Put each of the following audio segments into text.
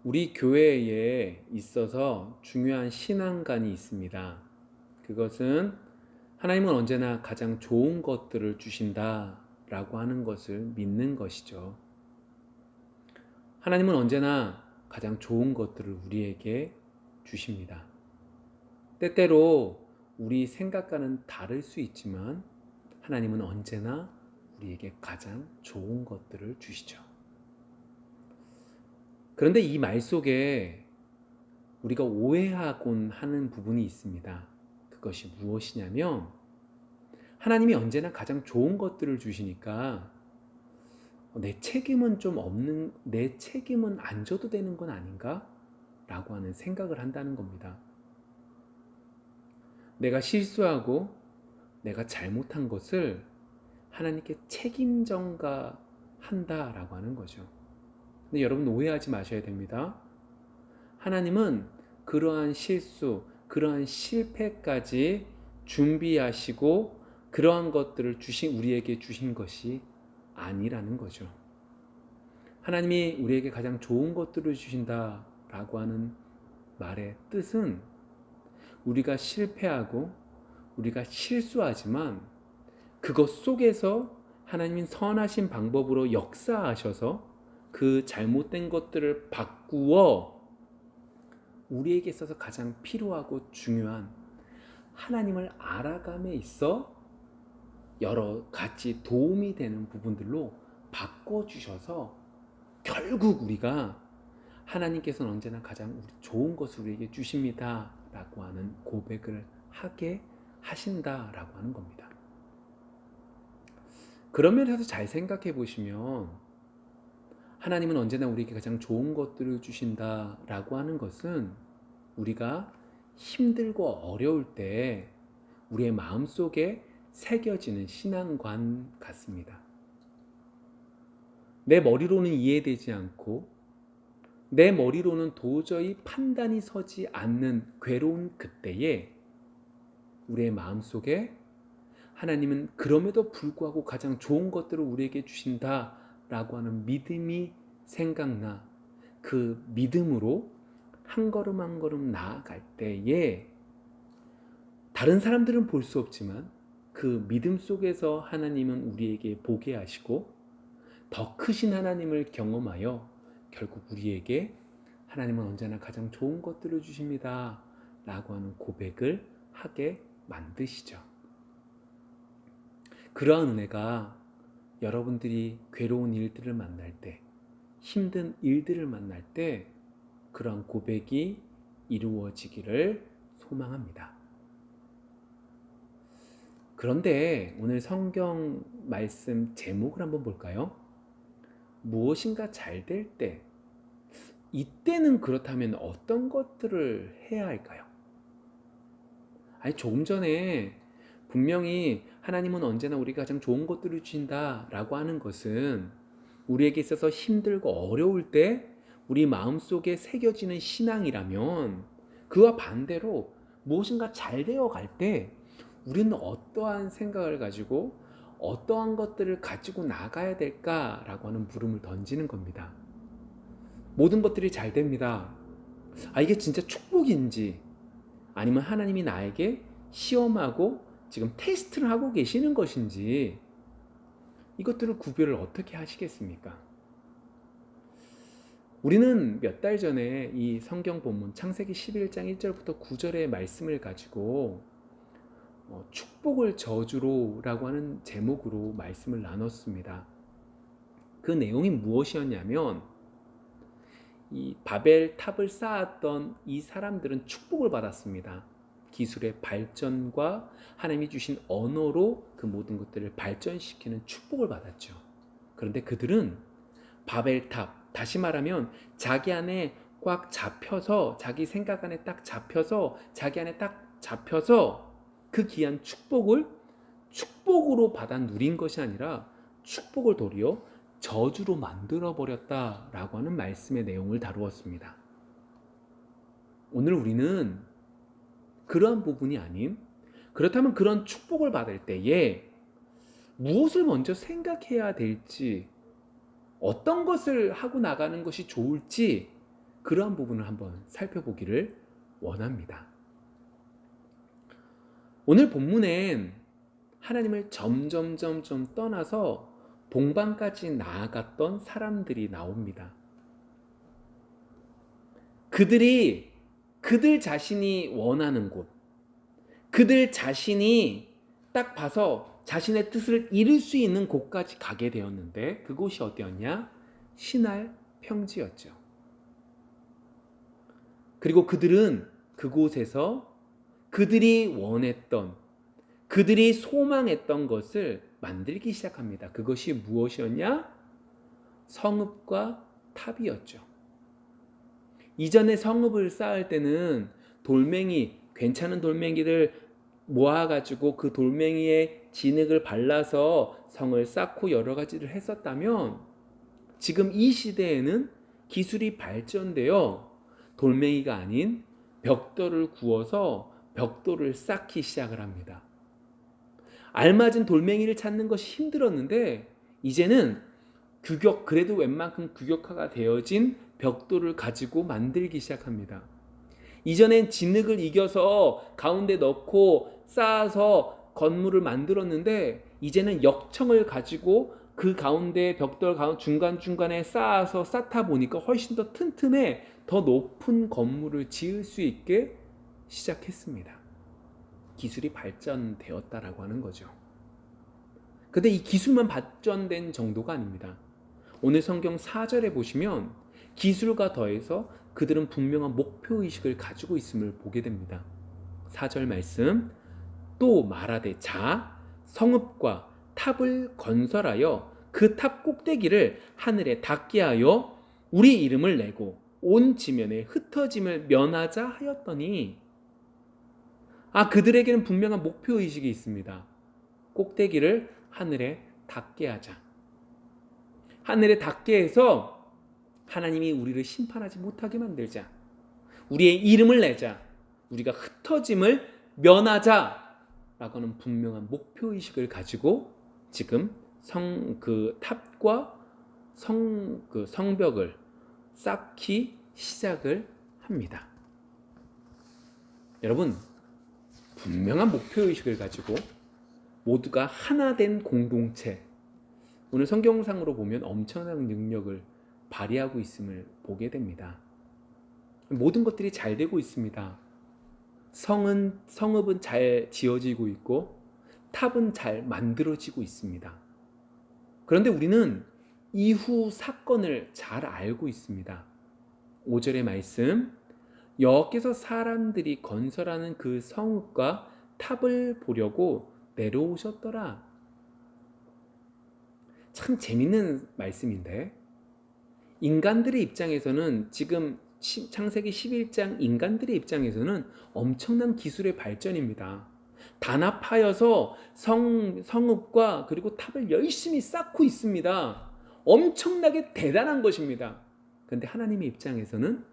우리 교회에 있어서 중요한 신앙관이 있습니다. 그것은 하나님은 언제나 가장 좋은 것들을 주신다라고 하는 것을 믿는 것이죠. 하나님은 언제나 가장 좋은 것들을 우리에게 주십니다. 때때로 우리 생각과는 다를 수 있지만 하나님은 언제나 우리에게 가장 좋은 것들을 주시죠. 그런데 이 말 속에 우리가 오해하곤 하는 부분이 있습니다. 그것이 무엇이냐면 하나님이 언제나 가장 좋은 것들을 주시니까 내 책임은 안 져도 되는 건 아닌가? 라고 하는 생각을 한다는 겁니다. 내가 실수하고 내가 잘못한 것을 하나님께 책임 전가한다라고 하는 거죠. 근데 여러분 오해하지 마셔야 됩니다. 하나님은 그러한 실수, 그러한 실패까지 준비하시고 그러한 것들을 우리에게 주신 것이 아니라는 거죠. 하나님이 우리에게 가장 좋은 것들을 주신다라고 하는 말의 뜻은 우리가 실패하고 우리가 실수하지만 그것 속에서 하나님은 선하신 방법으로 역사하셔서 그 잘못된 것들을 바꾸어 우리에게 있어서 가장 필요하고 중요한 하나님을 알아감에 있어 여러 가지 도움이 되는 부분들로 바꿔주셔서 결국 우리가 하나님께서는 언제나 가장 좋은 것을 우리에게 주십니다 라고 하는 고백을 하게 하신다라고 하는 겁니다. 그런 면에서 잘 생각해 보시면 하나님은 언제나 우리에게 가장 좋은 것들을 주신다라고 하는 것은 우리가 힘들고 어려울 때 우리의 마음속에 새겨지는 신앙관 같습니다. 내 머리로는 이해되지 않고 내 머리로는 도저히 판단이 서지 않는 괴로운 그때에 우리의 마음속에 하나님은 그럼에도 불구하고 가장 좋은 것들을 우리에게 주신다라고 하는 믿음이 생각나 그 믿음으로 한 걸음 한 걸음 나아갈 때에 다른 사람들은 볼 수 없지만 그 믿음 속에서 하나님은 우리에게 보게 하시고 더 크신 하나님을 경험하여 결국 우리에게 하나님은 언제나 가장 좋은 것들을 주십니다 라고 하는 고백을 하게 만드시죠. 그러한 은혜가 여러분들이 괴로운 일들을 만날 때, 힘든 일들을 만날 때 그러한 고백이 이루어지기를 소망합니다. 그런데 오늘 성경 말씀 제목을 한번 볼까요? 무엇인가 잘 될 때, 이때는 그렇다면 어떤 것들을 해야 할까요? 조금 전에 분명히 하나님은 언제나 우리가 가장 좋은 것들을 주신다라고 하는 것은 우리에게 있어서 힘들고 어려울 때 우리 마음속에 새겨지는 신앙이라면 그와 반대로 무엇인가 잘 되어 갈 때 우리는 어떠한 생각을 가지고 어떠한 것들을 가지고 나가야 될까라고 하는 물음을 던지는 겁니다. 모든 것들이 잘 됩니다. 이게 진짜 축복인지 아니면 하나님이 나에게 시험하고 지금 테스트를 하고 계시는 것인지 이것들을 구별을 어떻게 하시겠습니까? 우리는 몇 달 전에 이 성경 본문 창세기 11장 1절부터 9절의 말씀을 가지고 축복을 저주로 라고 하는 제목으로 말씀을 나눴습니다. 그 내용이 무엇이었냐면 이 바벨 탑을 쌓았던 이 사람들은 축복을 받았습니다. 기술의 발전과 하나님이 주신 언어로 그 모든 것들을 발전시키는 축복을 받았죠. 그런데 그들은 바벨탑, 다시 말하면 자기 안에 꽉 잡혀서 자기 생각 안에 딱 잡혀서 자기 안에 딱 잡혀서 그 귀한 축복을 축복으로 받아 누린 것이 아니라 축복을 도리어 저주로 만들어버렸다라고 하는 말씀의 내용을 다루었습니다. 오늘 우리는 그러한 부분이 아닌, 그렇다면 그런 축복을 받을 때에 무엇을 먼저 생각해야 될지, 어떤 것을 하고 나가는 것이 좋을지 그러한 부분을 한번 살펴보기를 원합니다. 오늘 본문엔 하나님을 점점 떠나서 동방까지 나아갔던 사람들이 나옵니다. 그들 자신이 원하는 곳, 그들 자신이 딱 봐서 자신의 뜻을 이룰 수 있는 곳까지 가게 되었는데 그곳이 어디였냐? 시날 평지였죠. 그리고 그들은 그곳에서 그들이 원했던, 그들이 소망했던 것을 만들기 시작합니다. 그것이 무엇이었냐? 성읍과 탑이었죠. 이전에 성읍을 쌓을 때는 괜찮은 돌멩이를 모아가지고 그 돌멩이에 진흙을 발라서 성을 쌓고 여러 가지를 했었다면 지금 이 시대에는 기술이 발전되어 돌멩이가 아닌 벽돌을 구워서 벽돌을 쌓기 시작을 합니다. 알맞은 돌멩이를 찾는 것이 힘들었는데 이제는 그래도 웬만큼 규격화가 되어진 벽돌을 가지고 만들기 시작합니다. 이전엔 진흙을 이겨서 가운데 넣고 쌓아서 건물을 만들었는데 이제는 역청을 가지고 그 가운데 벽돌 중간중간에 쌓다 보니까 훨씬 더 튼튼해 더 높은 건물을 지을 수 있게 시작했습니다. 기술이 발전되었다라고 하는 거죠. 근데 이 기술만 발전된 정도가 아닙니다. 오늘 성경 4절에 보시면 기술과 더해서 그들은 분명한 목표의식을 가지고 있음을 보게 됩니다. 4절 말씀, 또 말하되 자 성읍과 탑을 건설하여 그 탑 꼭대기를 하늘에 닿게 하여 우리 이름을 내고 온 지면에 흩어짐을 면하자 하였더니, 그들에게는 분명한 목표의식이 있습니다. 꼭대기를 하늘에 닿게 하자. 하늘에 닿게 해서 하나님이 우리를 심판하지 못하게 만들자. 우리의 이름을 내자. 우리가 흩어짐을 면하자. 라고 하는 분명한 목표의식을 가지고 지금 탑과 성벽을 쌓기 시작을 합니다. 여러분, 분명한 목표의식을 가지고 모두가 하나 된 공동체, 오늘 성경상으로 보면 엄청난 능력을 발휘하고 있음을 보게 됩니다. 모든 것들이 잘 되고 있습니다. 성읍은 잘 지어지고 있고 탑은 잘 만들어지고 있습니다. 그런데 우리는 이후 사건을 잘 알고 있습니다. 5절의 말씀, 여호와께서 사람들이 건설하는 그 성읍과 탑을 보려고 내려오셨더라. 참 재밌는 말씀인데, 인간들의 입장에서는 지금 창세기 11장 인간들의 입장에서는 엄청난 기술의 발전입니다. 단합하여서 성읍과 그리고 탑을 열심히 쌓고 있습니다. 엄청나게 대단한 것입니다. 그런데 하나님의 입장에서는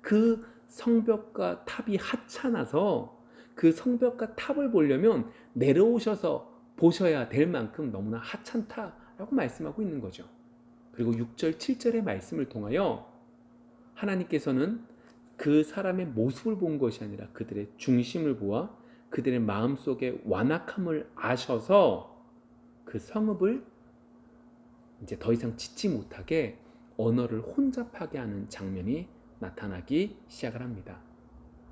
그 성벽과 탑이 하찮아서 그 성벽과 탑을 보려면 내려오셔서 보셔야 될 만큼 너무나 하찮다라고 말씀하고 있는 거죠. 그리고 6절, 7절의 말씀을 통하여 하나님께서는 그 사람의 모습을 본 것이 아니라 그들의 중심을 보아 그들의 마음속의 완악함을 아셔서 그 성읍을 이제 더 이상 짓지 못하게 언어를 혼잡하게 하는 장면이 나타나기 시작을 합니다.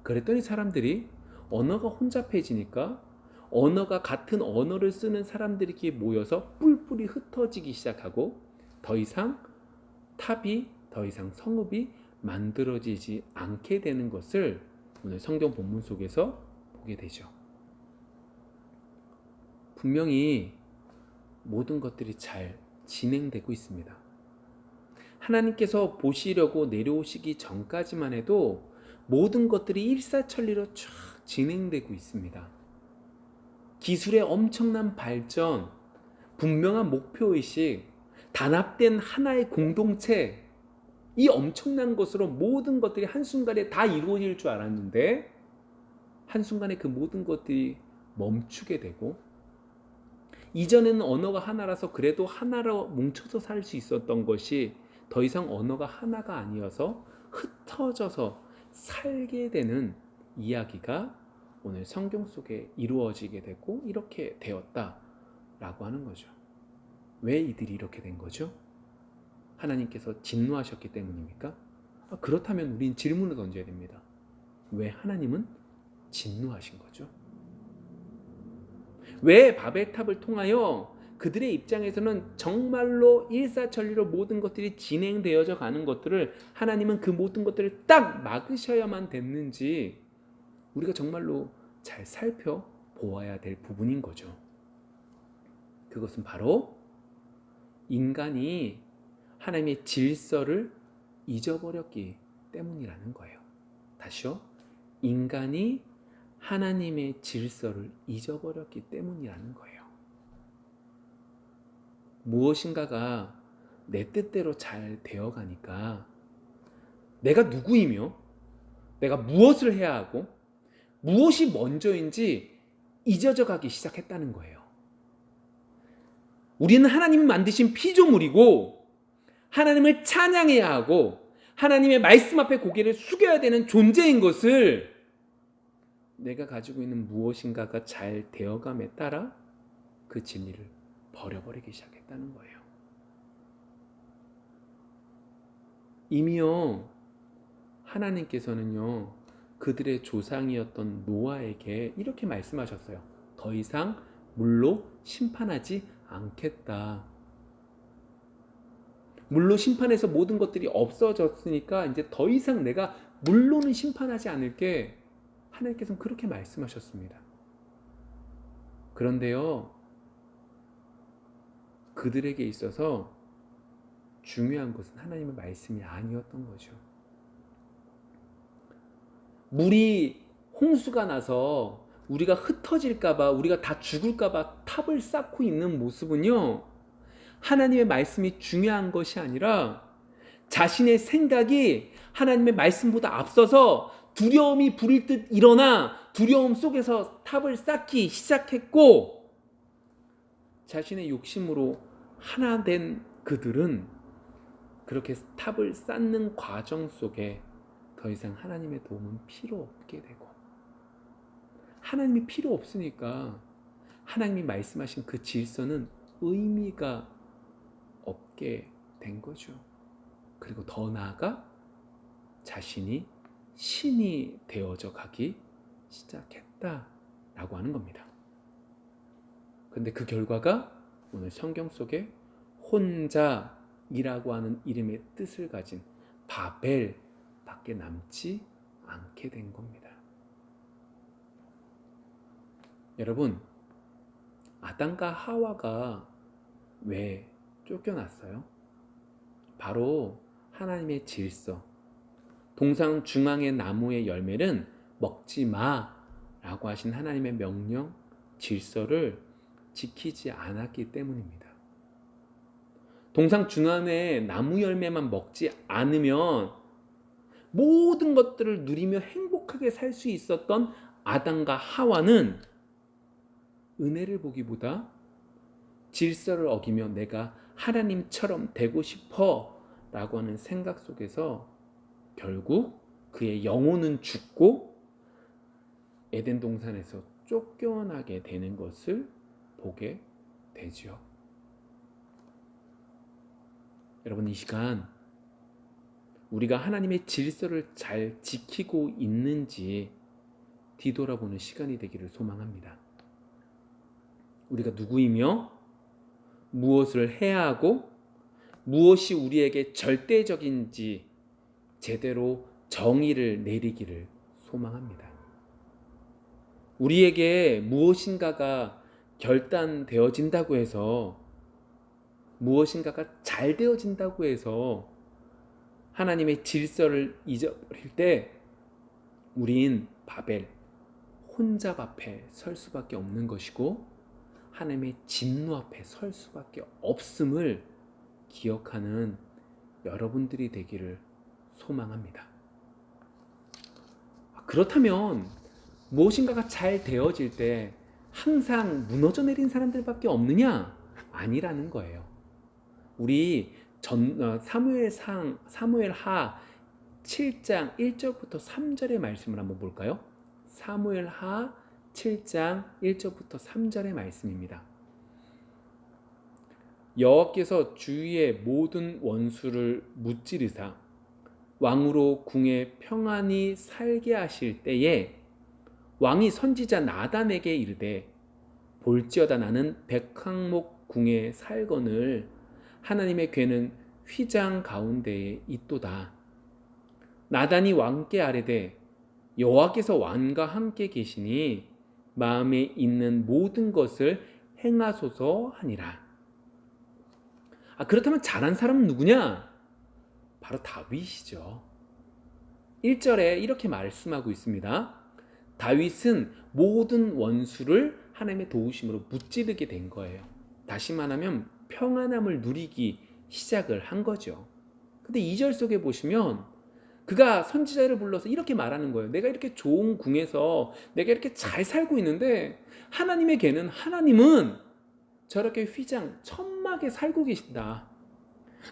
그랬더니 사람들이 언어가 혼잡해지니까 같은 언어를 쓰는 사람들이 모여서 뿔뿔이 흩어지기 시작하고 더 이상 성읍이 만들어지지 않게 되는 것을 오늘 성경 본문 속에서 보게 되죠. 분명히 모든 것들이 잘 진행되고 있습니다. 하나님께서 보시려고 내려오시기 전까지만 해도 모든 것들이 일사천리로 쫙 진행되고 있습니다. 기술의 엄청난 발전, 분명한 목표의식, 단합된 하나의 공동체, 이 엄청난 것으로 모든 것들이 한순간에 다 이루어질 줄 알았는데 한순간에 그 모든 것들이 멈추게 되고, 이전에는 언어가 하나라서 그래도 하나로 뭉쳐서 살 수 있었던 것이 더 이상 언어가 하나가 아니어서 흩어져서 살게 되는 이야기가 오늘 성경 속에 이루어지게 되고 이렇게 되었다라고 하는 거죠. 왜 이들이 이렇게 된 거죠? 하나님께서 진노하셨기 때문입니까? 그렇다면 우린 질문을 던져야 됩니다. 왜 하나님은 진노하신 거죠? 왜 바벨탑을 통하여 그들의 입장에서는 정말로 일사천리로 모든 것들이 진행되어져 가는 것들을 하나님은 그 모든 것들을 딱 막으셔야만 됐는지 우리가 정말로 잘 살펴보아야 될 부분인 거죠. 그것은 바로 인간이 하나님의 질서를 잊어버렸기 때문이라는 거예요. 다시요. 인간이 하나님의 질서를 잊어버렸기 때문이라는 거예요. 무엇인가가 내 뜻대로 잘 되어가니까 내가 누구이며 내가 무엇을 해야 하고 무엇이 먼저인지 잊어져 가기 시작했다는 거예요. 우리는 하나님이 만드신 피조물이고 하나님을 찬양해야 하고 하나님의 말씀 앞에 고개를 숙여야 되는 존재인 것을 내가 가지고 있는 무엇인가가 잘 되어감에 따라 그 진리를 버려버리기 시작했다는 거예요. 이미요 하나님께서는요 그들의 조상이었던 노아에게 이렇게 말씀하셨어요. 더 이상 물로 심판하지 않겠다. 물로 심판해서 모든 것들이 없어졌으니까 이제 더 이상 내가 물로는 심판하지 않을게. 하나님께서는 그렇게 말씀하셨습니다. 그런데요 그들에게 있어서 중요한 것은 하나님의 말씀이 아니었던 거죠. 물이 홍수가 나서 우리가 흩어질까봐 우리가 다 죽을까봐 탑을 쌓고 있는 모습은요 하나님의 말씀이 중요한 것이 아니라 자신의 생각이 하나님의 말씀보다 앞서서 두려움이 부릴 듯 일어나 두려움 속에서 탑을 쌓기 시작했고 자신의 욕심으로 하나 된 그들은 그렇게 탑을 쌓는 과정 속에 더 이상 하나님의 도움은 필요 없게 되고 하나님이 필요 없으니까 하나님이 말씀하신 그 질서는 의미가 없게 된 거죠. 그리고 더 나아가 자신이 신이 되어져 가기 시작했다라고 하는 겁니다. 그런데 그 결과가 오늘 성경 속에 혼자이라고 하는 이름의 뜻을 가진 바벨밖에 남지 않게 된 겁니다. 여러분, 아담과 하와가 왜 쫓겨났어요? 바로 하나님의 질서, 동상 중앙의 나무의 열매는 먹지 마라고 하신 하나님의 명령, 질서를 지키지 않았기 때문입니다. 동상 중앙의 나무 열매만 먹지 않으면 모든 것들을 누리며 행복하게 살 수 있었던 아담과 하와는 은혜를 보기보다 질서를 어기며 내가 하나님처럼 되고 싶어 라고 하는 생각 속에서 결국 그의 영혼은 죽고 에덴 동산에서 쫓겨나게 되는 것을 보게 되죠. 여러분, 이 시간 우리가 하나님의 질서를 잘 지키고 있는지 뒤돌아보는 시간이 되기를 소망합니다. 우리가 누구이며 무엇을 해야 하고 무엇이 우리에게 절대적인지 제대로 정의를 내리기를 소망합니다. 우리에게 무엇인가가 결단되어진다고 해서 무엇인가가 잘 되어진다고 해서 하나님의 질서를 잊어버릴 때 우린 바벨, 혼잡 앞에 설 수밖에 없는 것이고 하나님의 진노 앞에 설 수밖에 없음을 기억하는 여러분들이 되기를 소망합니다. 그렇다면 무엇인가가 잘 되어질 때 항상 무너져 내린 사람들밖에 없느냐? 아니라는 거예요. 우리 사무엘하 7장 1절부터 3절의 말씀을 한번 볼까요? 사무엘하 7장 1절부터 3절의 말씀입니다. 여호와께서 주위의 모든 원수를 무찌르사 왕으로 궁에 평안히 살게 하실 때에 왕이 선지자 나단에게 이르되 볼지어다 나는 백항목 궁에 살거늘 하나님의 궤는 휘장 가운데에 있도다. 나단이 왕께 아뢰되 여호와께서 왕과 함께 계시니 마음에 있는 모든 것을 행하소서 하니라. 그렇다면 잘한 사람은 누구냐? 바로 다윗이죠. 1절에 이렇게 말씀하고 있습니다. 다윗은 모든 원수를 하나님의 도우심으로 무찌르게 된 거예요. 다시 말하면 평안함을 누리기 시작을 한 거죠. 근데 2절 속에 보시면 그가 선지자를 불러서 이렇게 말하는 거예요. 내가 이렇게 좋은 궁에서 내가 이렇게 잘 살고 있는데 하나님의 궤는, 하나님은 저렇게 휘장 천막에 살고 계신다.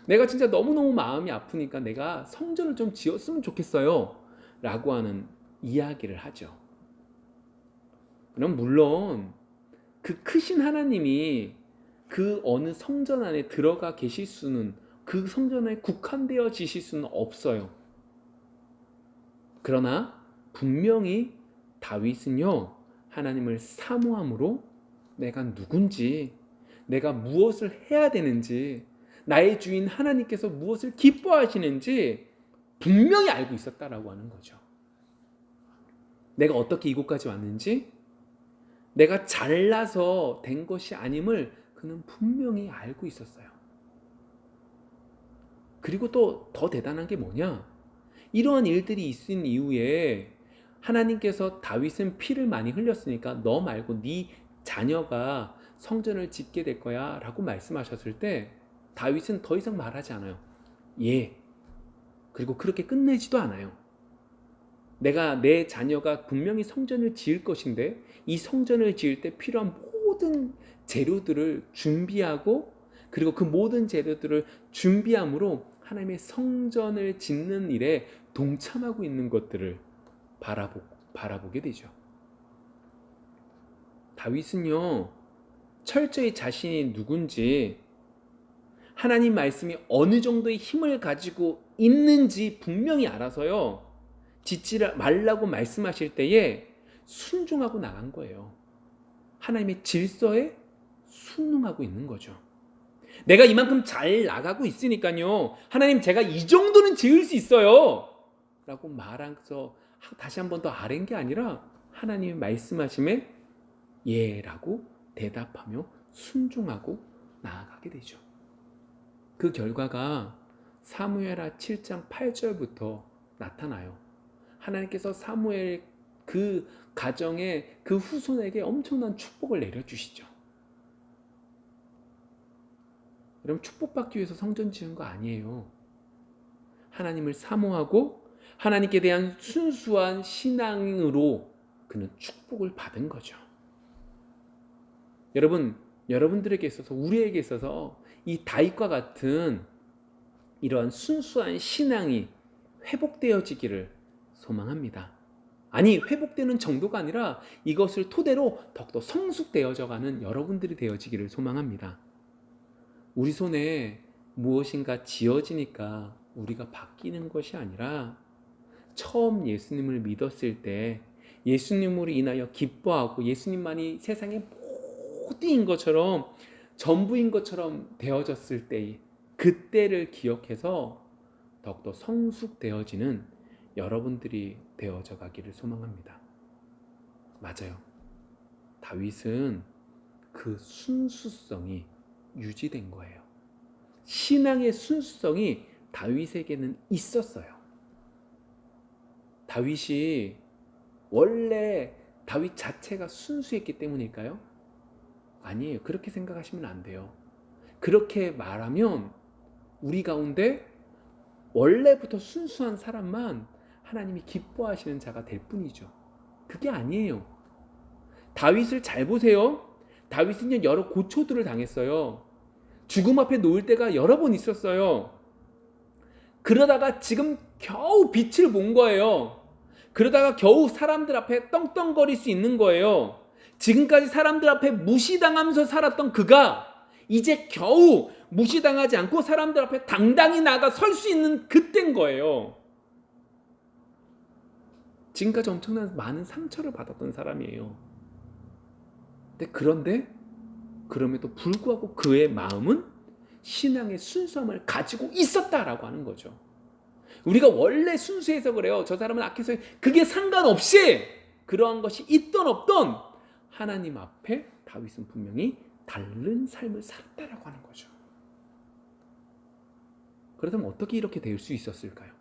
내가 진짜 너무너무 마음이 아프니까 내가 성전을 좀 지었으면 좋겠어요 라고 하는 이야기를 하죠. 그럼 물론 그 크신 하나님이 그 어느 성전 안에 들어가 계실 수는, 그 성전 안에 국한되어 지실 수는 없어요. 그러나 분명히 다윗은요, 하나님을 사모함으로 내가 누군지, 내가 무엇을 해야 되는지, 나의 주인 하나님께서 무엇을 기뻐하시는지 분명히 알고 있었다라고 하는 거죠. 내가 어떻게 이곳까지 왔는지, 내가 잘나서 된 것이 아님을 그는 분명히 알고 있었어요. 그리고 또 더 대단한 게 뭐냐? 이러한 일들이 있은 이후에 하나님께서 다윗은 피를 많이 흘렸으니까 너 말고 네 자녀가 성전을 짓게 될 거야 라고 말씀하셨을 때 다윗은 더 이상 말하지 않아요. 예. 그리고 그렇게 끝내지도 않아요. 내 자녀가 분명히 성전을 지을 것인데 이 성전을 지을 때 필요한 모든 재료들을 준비하고, 그리고 그 모든 재료들을 준비함으로 하나님의 성전을 짓는 일에 동참하고 있는 것들을 바라보게 되죠. 다윗은요, 철저히 자신이 누군지, 하나님 말씀이 어느 정도의 힘을 가지고 있는지 분명히 알아서요, 짓지 말라고 말씀하실 때에 순종하고 나간 거예요. 하나님의 질서에 순응하고 있는 거죠. 내가 이만큼 잘 나가고 있으니까요, 하나님 제가 이 정도는 지을 수 있어요 라고 말해서 다시 한 번 더 아랜 게 아니라 하나님의 말씀하심에 예 라고 대답하며 순종하고 나아가게 되죠. 그 결과가 사무엘하 7장 8절부터 나타나요. 하나님께서 사무엘 그 가정의 그 후손에게 엄청난 축복을 내려주시죠. 여러분, 축복받기 위해서 성전 지은 거 아니에요. 하나님을 사모하고 하나님께 대한 순수한 신앙으로 그는 축복을 받은 거죠. 여러분들에게 있어서, 우리에게 있어서 이 다윗과 같은 이러한 순수한 신앙이 회복되어지기를 소망합니다. 아니, 회복되는 정도가 아니라 이것을 토대로 더욱더 성숙되어져가는 여러분들이 되어지기를 소망합니다. 우리 손에 무엇인가 지어지니까 우리가 바뀌는 것이 아니라 처음 예수님을 믿었을 때 예수님으로 인하여 기뻐하고 예수님만이 세상의 모두인 것처럼, 전부인 것처럼 되어졌을 때 그때를 기억해서 더욱더 성숙되어지는 여러분들이 되어져 가기를 소망합니다. 맞아요. 다윗은 그 순수성이 유지된 거예요. 신앙의 순수성이 다윗에게는 있었어요. 다윗이 원래 다윗 자체가 순수했기 때문일까요? 아니에요. 그렇게 생각하시면 안 돼요. 그렇게 말하면 우리 가운데 원래부터 순수한 사람만 하나님이 기뻐하시는 자가 될 뿐이죠. 그게 아니에요. 다윗을 잘 보세요. 다윗은 여러 고초들을 당했어요. 죽음 앞에 놓일 때가 여러 번 있었어요. 그러다가 지금 겨우 빛을 본 거예요. 그러다가 겨우 사람들 앞에 떵떵거릴 수 있는 거예요. 지금까지 사람들 앞에 무시당하면서 살았던 그가 이제 겨우 무시당하지 않고 사람들 앞에 당당히 나가 설 수 있는 그때인 거예요. 지금까지 엄청난 많은 상처를 받았던 사람이에요. 그런데 그럼에도 불구하고 그의 마음은 신앙의 순수함을 가지고 있었다라고 하는 거죠. 우리가 원래 순수해서 그래요. 저 사람은 악해서 그게 상관없이 그러한 것이 있던 없던 하나님 앞에 다윗은 분명히 다른 삶을 살았다라고 하는 거죠. 그렇다면 어떻게 이렇게 될 수 있었을까요?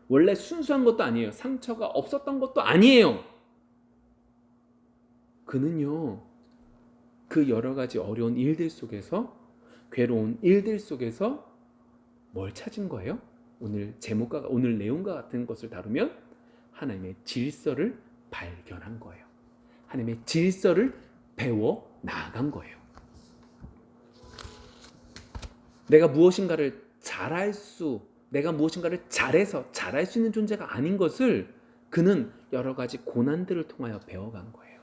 원래 순수한 것도 아니에요. 상처가 없었던 것도 아니에요. 그는요, 그 여러 가지 어려운 일들 속에서, 괴로운 일들 속에서 뭘 찾은 거예요? 오늘 내용과 같은 것을 다루면 하나님의 질서를 발견한 거예요. 하나님의 질서를 배워 나아간 거예요. 내가 무엇인가를 잘해서 잘할 수 있는 존재가 아닌 것을 그는 여러 가지 고난들을 통하여 배워간 거예요.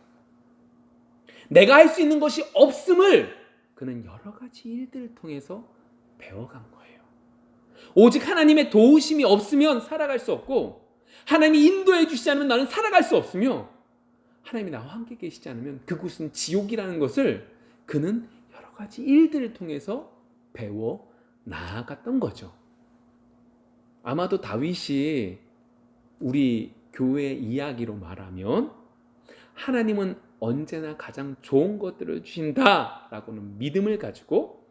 내가 할 수 있는 것이 없음을 그는 여러 가지 일들을 통해서 배워간 거예요. 오직 하나님의 도우심이 없으면 살아갈 수 없고, 하나님이 인도해 주시지 않으면 나는 살아갈 수 없으며, 하나님이 나와 함께 계시지 않으면 그곳은 지옥이라는 것을 그는 여러 가지 일들을 통해서 배워 나아갔던 거죠. 아마도 다윗이 우리 교회 이야기로 말하면 하나님은 언제나 가장 좋은 것들을 주신다라고는 믿음을 가지고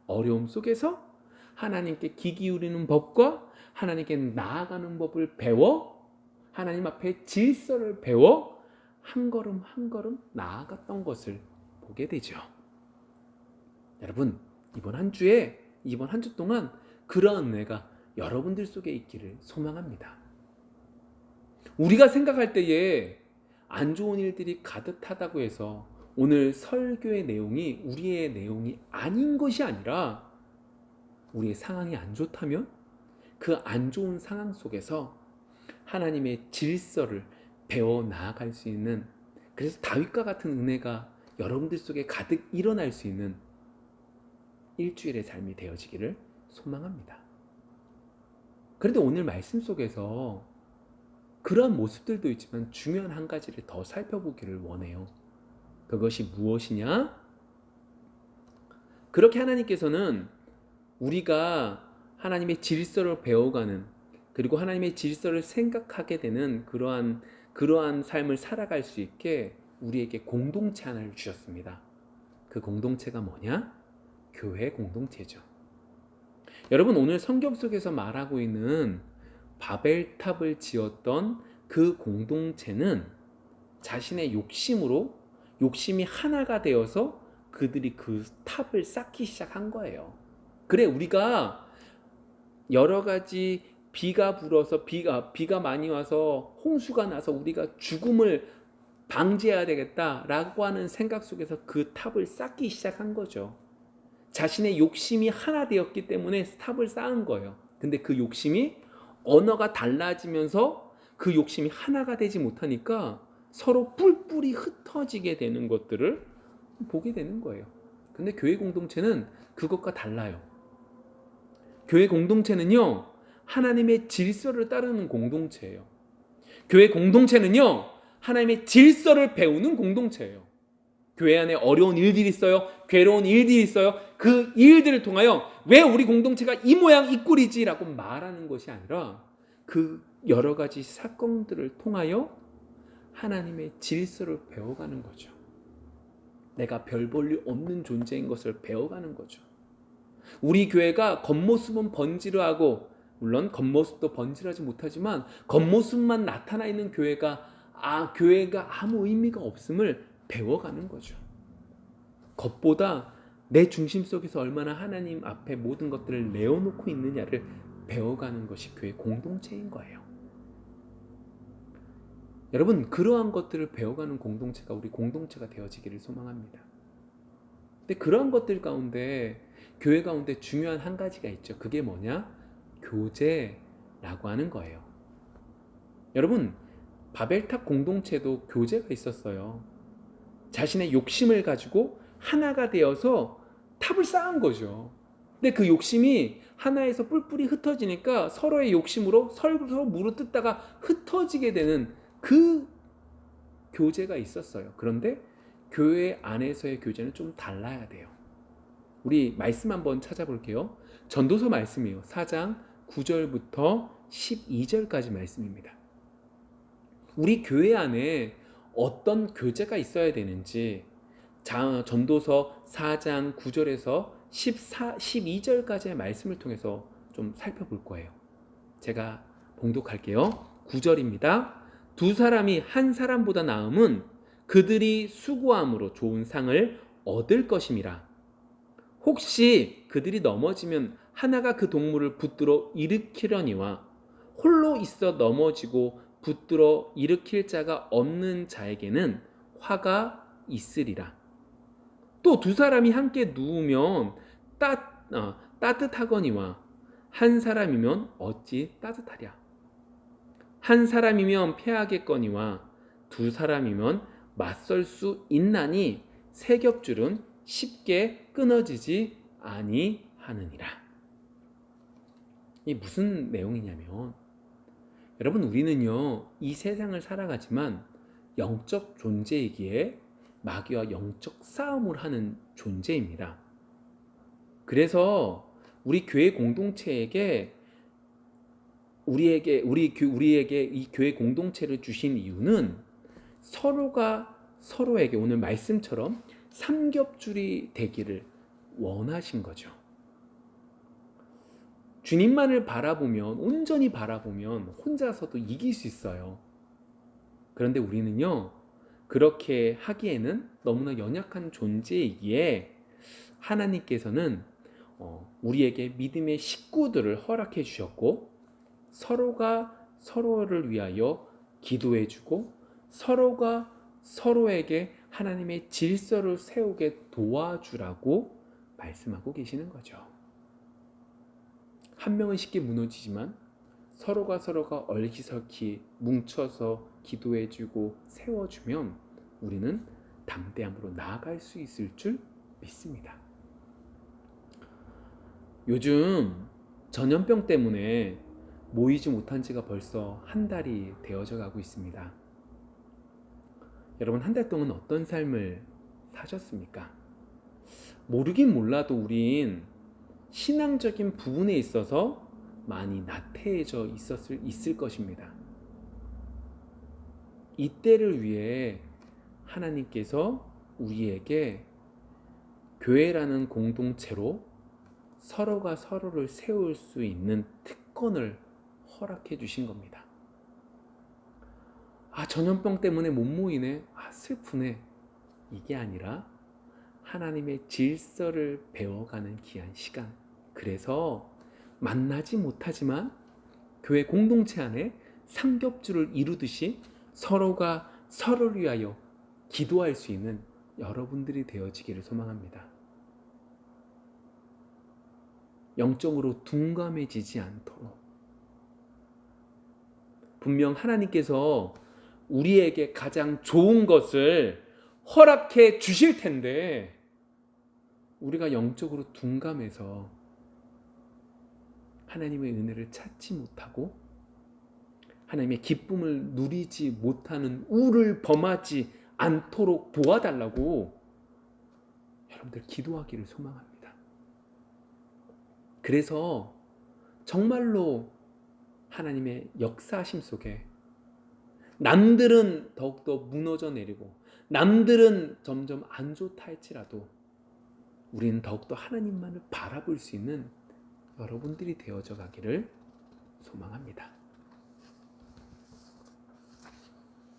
어려움 속에서 하나님께 귀 기울이는 법과 하나님께 나아가는 법을 배워 하나님 앞에 질서를 배워 한 걸음 한 걸음 나아갔던 것을 보게 되죠. 여러분, 이번 한 주 동안 그러한 은혜가 여러분들 속에 있기를 소망합니다. 우리가 생각할 때에 안 좋은 일들이 가득하다고 해서 오늘 설교의 내용이 우리의 내용이 아닌 것이 아니라, 우리의 상황이 안 좋다면 그 안 좋은 상황 속에서 하나님의 질서를 배워 나아갈 수 있는, 그래서 다윗과 같은 은혜가 여러분들 속에 가득 일어날 수 있는 일주일의 삶이 되어지기를 소망합니다. 그런데 오늘 말씀 속에서 그런 모습들도 있지만 중요한 한 가지를 더 살펴보기를 원해요. 그것이 무엇이냐? 그렇게 하나님께서는 우리가 하나님의 질서를 배워가는, 그리고 하나님의 질서를 생각하게 되는 그러한 삶을 살아갈 수 있게 우리에게 공동체 하나를 주셨습니다. 그 공동체가 뭐냐? 교회 공동체죠. 여러분, 오늘 성경 속에서 말하고 있는 바벨탑을 지었던 그 공동체는 자신의 욕심이 하나가 되어서 그들이 그 탑을 쌓기 시작한 거예요. 그래, 우리가 여러 가지 비가 불어서 비가 많이 와서 홍수가 나서 우리가 죽음을 방지해야 되겠다라고 하는 생각 속에서 그 탑을 쌓기 시작한 거죠. 자신의 욕심이 하나 되었기 때문에 탑을 쌓은 거예요. 근데 그 욕심이 언어가 달라지면서 그 욕심이 하나가 되지 못하니까 서로 뿔뿔이 흩어지게 되는 것들을 보게 되는 거예요. 근데 교회 공동체는 그것과 달라요. 교회 공동체는요, 하나님의 질서를 따르는 공동체예요. 교회 공동체는요, 하나님의 질서를 배우는 공동체예요. 교회 안에 어려운 일들이 있어요. 괴로운 일들이 있어요. 그 일들을 통하여 왜 우리 공동체가 이 모양 이 꼴이지라고 말하는 것이 아니라, 그 여러 가지 사건들을 통하여 하나님의 질서를 배워가는 거죠. 내가 별 볼 일 없는 존재인 것을 배워가는 거죠. 우리 교회가 겉모습은 번지르하고, 물론 겉모습도 번지르하지 못하지만 겉모습만 나타나 있는 교회가 아무 의미가 없음을 배워가는 거죠. 겉보다 내 중심 속에서 얼마나 하나님 앞에 모든 것들을 내어놓고 있느냐를 배워가는 것이 교회 공동체인 거예요. 여러분, 그러한 것들을 배워가는 공동체가 우리 공동체가 되어지기를 소망합니다. 근데 그러한 것들 가운데 교회 가운데 중요한 한 가지가 있죠. 그게 뭐냐? 교제, 라고 하는 거예요. 여러분, 바벨탑 공동체도 교제가 있었어요. 자신의 욕심을 가지고 하나가 되어서 탑을 쌓은 거죠. 근데 그 욕심이 하나에서 뿔뿔이 흩어지니까 서로의 욕심으로 서로 물어뜯다가 흩어지게 되는 그 교제가 있었어요. 그런데 교회 안에서의 교제는 좀 달라야 돼요. 우리 말씀 한번 찾아볼게요. 전도서 말씀이에요. 4장 9절부터 12절까지 말씀입니다. 우리 교회 안에 어떤 교제가 있어야 되는지 전도서 4장 9절에서 12절까지의 말씀을 통해서 좀 살펴볼 거예요. 제가 봉독할게요. 9절입니다. 두 사람이 한 사람보다 나음은 그들이 수고함으로 좋은 상을 얻을 것임이라. 혹시 그들이 넘어지면 하나가 그 동물을 붙들어 일으키려니와 홀로 있어 넘어지고 붙들어 일으킬 자가 없는 자에게는 화가 있으리라. 또 두 사람이 함께 누우면 따뜻하거니와 한 사람이면 어찌 따뜻하랴. 한 사람이면 패하겠거니와 두 사람이면 맞설 수 있나니 세 겹줄은 쉽게 끊어지지 아니하느니라. 이 무슨 내용이냐면, 여러분, 우리는요 이 세상을 살아가지만 영적 존재이기에 마귀와 영적 싸움을 하는 존재입니다. 그래서 우리 교회 공동체에게 우리에게 이 교회 공동체를 주신 이유는 서로가 서로에게 오늘 말씀처럼 삼겹줄이 되기를 원하신 거죠. 주님만을 바라보면, 온전히 바라보면 혼자서도 이길 수 있어요. 그런데 우리는요 그렇게 하기에는 너무나 연약한 존재이기에 하나님께서는 우리에게 믿음의 식구들을 허락해 주셨고, 서로가 서로를 위하여 기도해 주고 서로가 서로에게 하나님의 질서를 세우게 도와주라고 말씀하고 계시는 거죠. 한 명은 쉽게 무너지지만 서로가 얼기설기 뭉쳐서 기도해 주고 세워주면 우리는 담대함으로 나아갈 수 있을 줄 믿습니다. 요즘 전염병 때문에 모이지 못한 지가 벌써 한 달이 되어져 가고 있습니다. 여러분, 한 달 동안 어떤 삶을 사셨습니까? 모르긴 몰라도 우린 신앙적인 부분에 있어서 많이 나태해져 있을 것입니다. 이때를 위해 하나님께서 우리에게 교회라는 공동체로 서로가 서로를 세울 수 있는 특권을 허락해 주신 겁니다. 전염병 때문에 못 모이네. 슬프네. 이게 아니라 하나님의 질서를 배워가는 귀한 시간. 그래서 만나지 못하지만 교회 공동체 안에 삼겹줄을 이루듯이 서로가 서로를 위하여 기도할 수 있는 여러분들이 되어지기를 소망합니다. 영적으로 둔감해지지 않도록. 분명 하나님께서 우리에게 가장 좋은 것을 허락해 주실 텐데 우리가 영적으로 둔감해서 하나님의 은혜를 찾지 못하고 하나님의 기쁨을 누리지 못하는 우를 범하지 않도록 도와달라고 여러분들 기도하기를 소망합니다. 그래서 정말로 하나님의 역사하심 속에 남들은 더욱더 무너져 내리고 남들은 점점 안 좋다 할지라도 우리는 더욱더 하나님만을 바라볼 수 있는 여러분들이 되어져 가기를 소망합니다.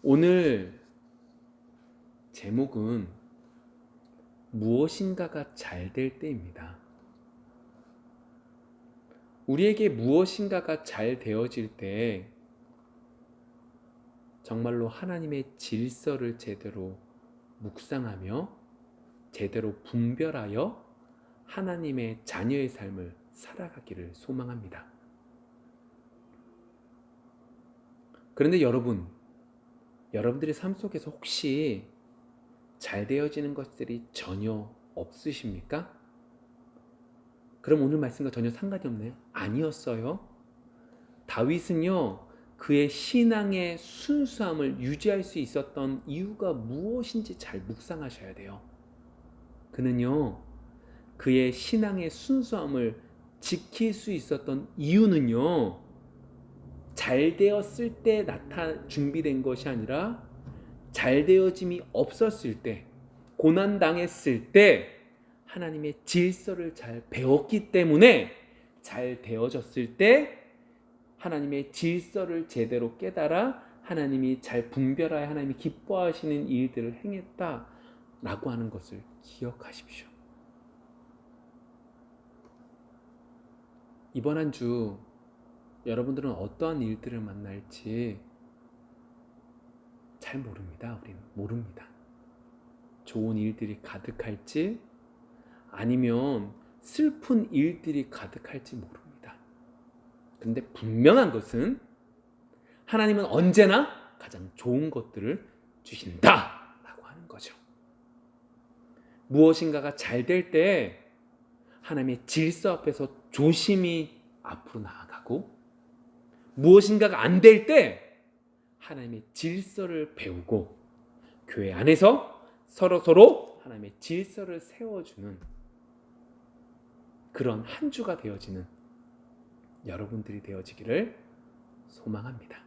오늘 제목은 무엇인가가 잘 될 때입니다. 우리에게 무엇인가가 잘 되어질 때 정말로 하나님의 질서를 제대로 묵상하며 제대로 분별하여 하나님의 자녀의 삶을 살아가기를 소망합니다. 그런데 여러분들의 삶 속에서 혹시 잘 되어지는 것들이 전혀 없으십니까? 그럼 오늘 말씀과 전혀 상관이 없나요? 아니었어요. 다윗은요, 그의 신앙의 순수함을 유지할 수 있었던 이유가 무엇인지 잘 묵상하셔야 돼요. 그는요, 그의 신앙의 순수함을 지킬 수 있었던 이유는요, 잘 되었을 때 준비된 것이 아니라 잘 되어짐이 없었을 때, 고난 당했을 때 하나님의 질서를 잘 배웠기 때문에 잘 되어졌을 때 하나님의 질서를 제대로 깨달아 하나님이 잘 분별하여 하나님이 기뻐하시는 일들을 행했다라고 하는 것을 기억하십시오. 이번 한 주 여러분들은 어떠한 일들을 만날지 잘 모릅니다. 우리는 모릅니다. 좋은 일들이 가득할지 아니면 슬픈 일들이 가득할지 모릅니다. 근데 분명한 것은 하나님은 언제나 가장 좋은 것들을 주신다라고 하는 거죠. 무엇인가가 잘 될 때 하나님의 질서 앞에서 조심히 앞으로 나아가고, 무엇인가가 안 될 때 하나님의 질서를 배우고 교회 안에서 서로 하나님의 질서를 세워주는 그런 한 주가 되어지는 여러분들이 되어지기를 소망합니다.